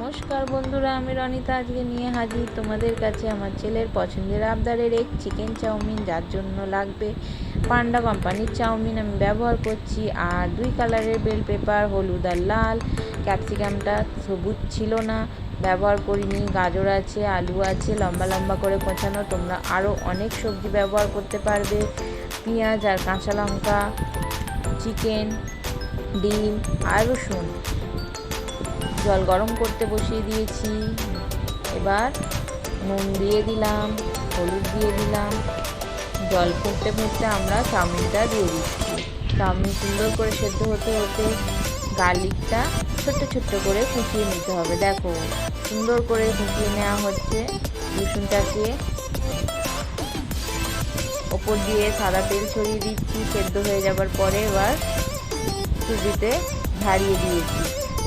নমস্কার বন্ধুরা, আমি রনিতা আজকে নিয়ে হাজির তোমাদের কাছে আমার ছেলের পছন্দের আবদারের এক চিকেন চাউমিন, যার জন্য লাগবে পান্ডা কোম্পানির চাউমিন আমি ব্যবহার করছি, আর 2 কালারের বেল পেপার, হলুদ আর লাল। ক্যাপসিকামটা সবুজ ছিল না, ব্যবহার করিনি। গাজর আছে, আলু আছে লম্বা লম্বা করে কোচানো, তোমরা আরও অনেক সবজি ব্যবহার করতে পারবে। পেঁয়াজ আর কাঁচা লঙ্কা, চিকেন, ডিম আর রসুন। জল গরম করতে বসিয়ে দিয়েছি। এবার নুন দিয়ে দিলাম, হলুদ দিয়ে দিলাম। জল ফুটতে ফুটতে আমরা চাউমিনটা দিয়ে দিচ্ছি। চাউমিন সুন্দর করে সেদ্ধ হতে হতে গার্লিকটা ছোট্ট ছোট্ট করে কুচিয়ে নিতে হবে। দেখো সুন্দর করে কুচিয়ে নেওয়া হচ্ছে। রসুনটাকে ওপর দিয়ে সাদা তেল ছড়িয়ে দিচ্ছি সেদ্ধ হয়ে যাবার পরে। এবার সুজিতে ঝাড়িয়ে দিয়েছি।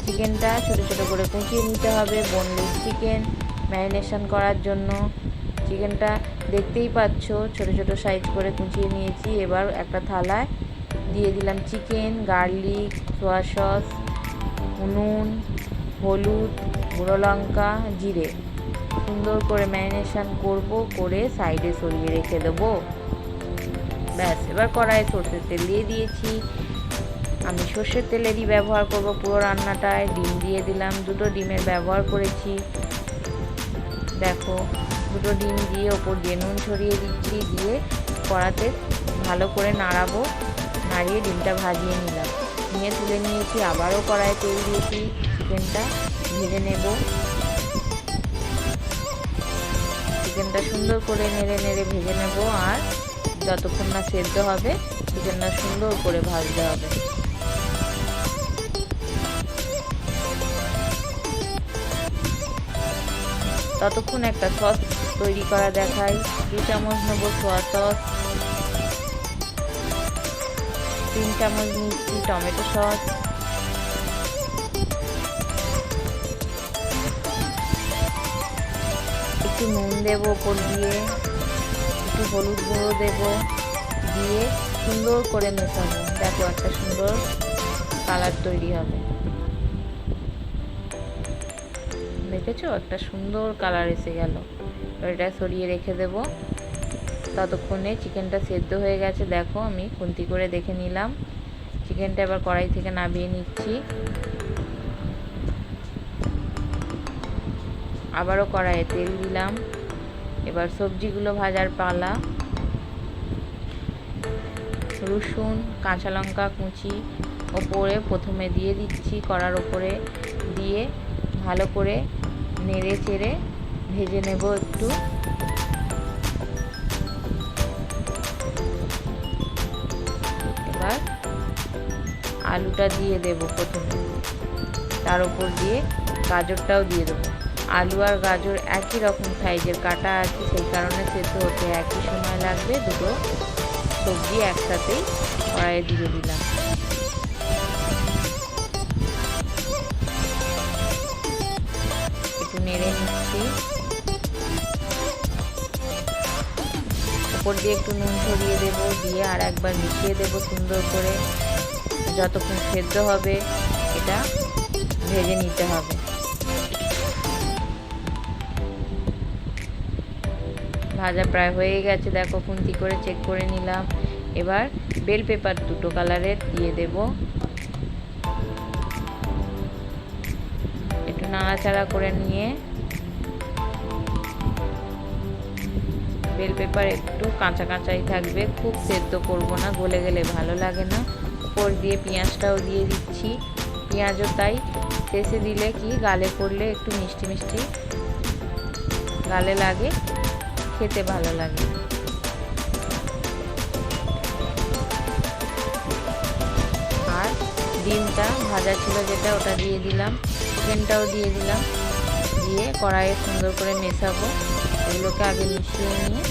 চিকেনটা ছোটো ছোটো করে কুচিয়ে নিতে হবে। বোনলেস চিকেন ম্যারিনেশন করার জন্য চিকেনটা দেখতেই পাচ্ছ ছোটো ছোটো সাইজ করে কুচিয়ে নিয়েছি। এবার একটা থালায় দিয়ে দিলাম চিকেন, গার্লিক, সোয়া সস, নুন, হলুদ, গুঁড়ো লঙ্কা, জিরে। সুন্দর করে ম্যারিনেশন করে সাইডে সরিয়ে রেখে দেবো। ব্যাস, এবার কড়াইয়ে সরষের তেল দিয়ে দিয়েছি। আমি সর্ষের তেলেরই ব্যবহার করব পুরো রান্নাটায়। ডিম দিয়ে দিলাম, 2টো ডিমের ব্যবহার করেছি। দেখো 2টো ডিম দিয়ে ওপর দিয়ে নুন ছড়িয়ে দিচ্ছি, দিয়ে কড়াতে ভালো করে নাড়াবো। নাড়িয়ে ডিমটা ভাজিয়ে নিলাম, নিয়ে তুলে নিয়েছি। আবারও কড়াইয়ে তেল দিয়েছি, চিকেনটা ভেজে নেব। চিকেনটা সুন্দর করে নেড়ে নেড়ে ভেজে নেব, আর যতক্ষণ না সেদ্ধ হবে চিকেনটা সুন্দর করে ভাজতে হবে। ততক্ষণ একটা সস তৈরি করা দেখাই। 2 চামচ নেব সোয়া সস, 3 চামচ নিচ্ছি টমেটো সস, একটু নুন দেব ওপর দিয়ে, একটু হলুদ গুঁড়ো দেব, দিয়ে সুন্দর করে মেশাবো। দেখো একটা সুন্দর কালার তৈরি হবে। দেখেছো একটা সুন্দর কালার এসে গেল। এটা সরিয়ে রেখে দেব। ততক্ষণে চিকেনটা সেদ্ধ হয়ে গেছে। দেখো আমি খুন্তি করে দেখে নিলাম। চিকেনটা এবার কড়াই থেকে নামিয়ে নিচ্ছি। আবারও কড়াইয়ে তেল দিলাম। এবার সবজিগুলো ভাজার পালা। রসুন, কাঁচা লঙ্কা কুচি ওপরে প্রথমে দিয়ে দিচ্ছি, কড়ার ওপরে দিয়ে ভালো করে নেড়ে চেড়ে ভেজে নেব একটু। এবার আলুটা দিয়ে দেব প্রথমে, তার উপর দিয়ে গাজরটাও দিয়ে দেবো। আলু আর গাজর একই রকম সাইজের কাটা আছে, সেই কারণে সেদ্ধ হতে একই সময় লাগবে। 2টো সবজি একসাথেই কড়াইয়ে দিয়ে দিলাম। একটু নেড়ে নিচ্ছি। উপর দিয়ে একটু নুন ছড়িয়ে দেবো, দিয়ে আর একবার মিশিয়ে দেবো সুন্দর করে। যতক্ষণ সেদ্ধ হবে এটা ভেজে নিতে হবে। ভাজা প্রায় হয়ে গেছে। দেখো খুন্তি করে চেক করে নিলাম। এবার বেল পেপার 2টো কালারের দিয়ে দেব। একটু নাড়াচাড়া করে নিয়ে, বেল পেপার একটু কাঁচা কাঁচাই থাকবে, খুব সেদ্ধ করব না, গলে গেলে ভালো লাগে না। উপর দিয়ে পেঁয়াজটাও দিয়ে দিচ্ছি। পেঁয়াজও তাই শেষে দিলে কি গালে পড়লে একটু মিষ্টি মিষ্টি গালে লাগে, খেতে ভালো লাগে। আর ডিমটা ভাজা ছিল যেটা, ওটা দিয়ে দিলাম। চিকেনটাও দিয়ে দিলাম, দিয়ে কড়াইয়ে সুন্দর করে মেশাবো। এগুলোকে আগে মিশিয়ে নিয়ে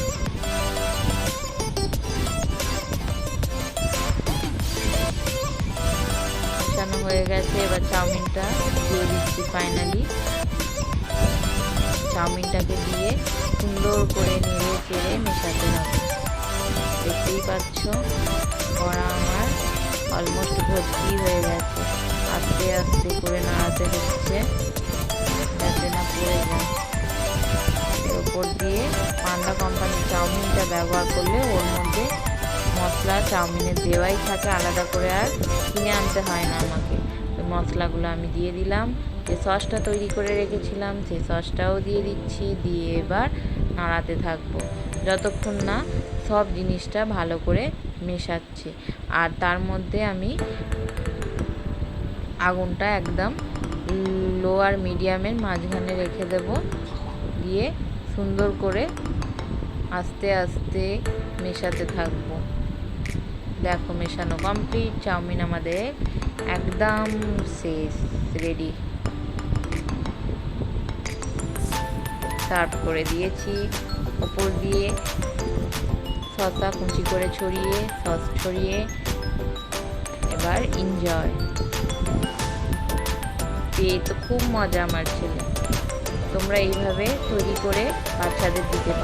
মেশানো হয়ে গেছে। এবার চাউমিনটা দিয়ে দিচ্ছি। ফাইনালি চাউমিনটাকে দিয়ে সুন্দর করে নেড়ে চেড়ে মেশাতে হবে। দেখতেই পাচ্ছ কড়া আমার অলমোস্ট ভর্তি হয়ে গেছে। আস্তে আস্তে করে নাড়াতে হচ্ছে। যাতে না পড়ে যায়। এর ওপর দিয়ে পান্ডা কোম্পানির চাউমিনটা ব্যবহার করলে ওর মধ্যে মশলা চাউমিনের দেওয়াই থাকে, আলাদা করে আর কিনে আনতে হয় না আমাকে। ওই মশলাগুলো আমি দিয়ে দিলাম। যে সসটা তৈরি করে রেখেছিলাম সেই সসটাও দিয়ে দিচ্ছি, দিয়ে এবার নাড়াতে থাকবো যতক্ষণ না সব জিনিসটা ভালো করে মেশাচ্ছি। আর তার মধ্যে আমি আগুনটা একদম লো আর মিডিয়ামের মাঝখানে রেখে দেব, দিয়ে সুন্দর করে আস্তে আস্তে মেশাতে থাকবো। দেখো মেশানো কমপ্লিট, চাউমিন আমাদের একদম শেষ, রেডি। সার্ভ করে দিয়েছি, ওপর দিয়ে শসা কুচি করে ছড়িয়ে, সস ছড়িয়ে এবার এনজয়। পেয়ে তো খুব মজা আমার ছেলে। তোমরা এইভাবে তৈরি করে বাচ্চাদের দিতে পারো।